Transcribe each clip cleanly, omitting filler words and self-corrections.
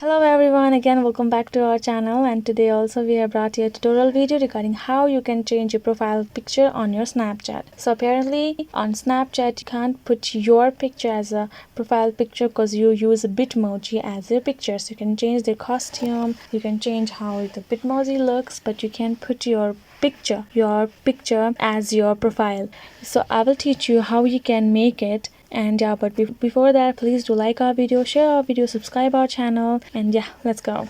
Hello everyone, again welcome back to our channel, and today also we have brought you a tutorial video regarding how you can change your profile picture on your Snapchat. So apparently on Snapchat you can't put your picture as a profile picture because you use a Bitmoji as your picture. So you can change the costume, you can change how the Bitmoji looks, but you can put your picture as your profile. So I will teach you how you can make it. And yeah, but before that, please do like our video, share our video, subscribe our channel, and yeah, let's go.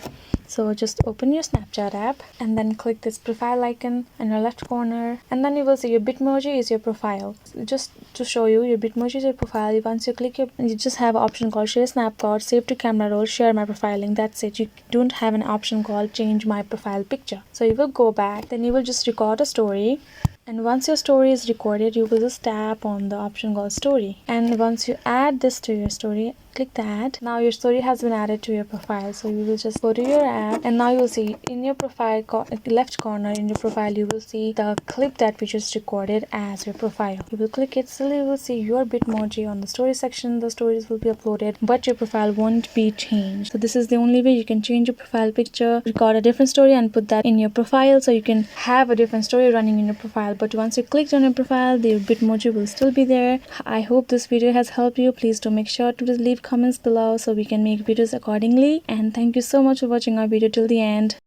So just open your Snapchat app and then click this profile icon in your left corner, and then you will see your Bitmoji is your profile. Just to show you, your Bitmoji is your profile. Once you click it, you just have an option called share snap card, save to camera roll, share my profile link. That's it. You don't have an option called change my profile picture. So you will go back, then you will just record a story. And once your story is recorded, you will just tap on the option called story. And once you add this to your story, click the add. Now your story has been added to your profile. So you will just go to your app, and now you will see in your profile left corner in your profile, you will see the clip that we just recorded as your profile. You will click it, so you will see your Bitmoji on the story section. The stories will be uploaded, but your profile won't be changed. So this is the only way you can change your profile picture, record a different story and put that in your profile, so you can have a different story running in your profile. But once you clicked on your profile, the Bitmoji will still be there. I hope this video has helped you. Please do make sure to leave comments below so we can make videos accordingly. And thank you so much for watching our video till the end.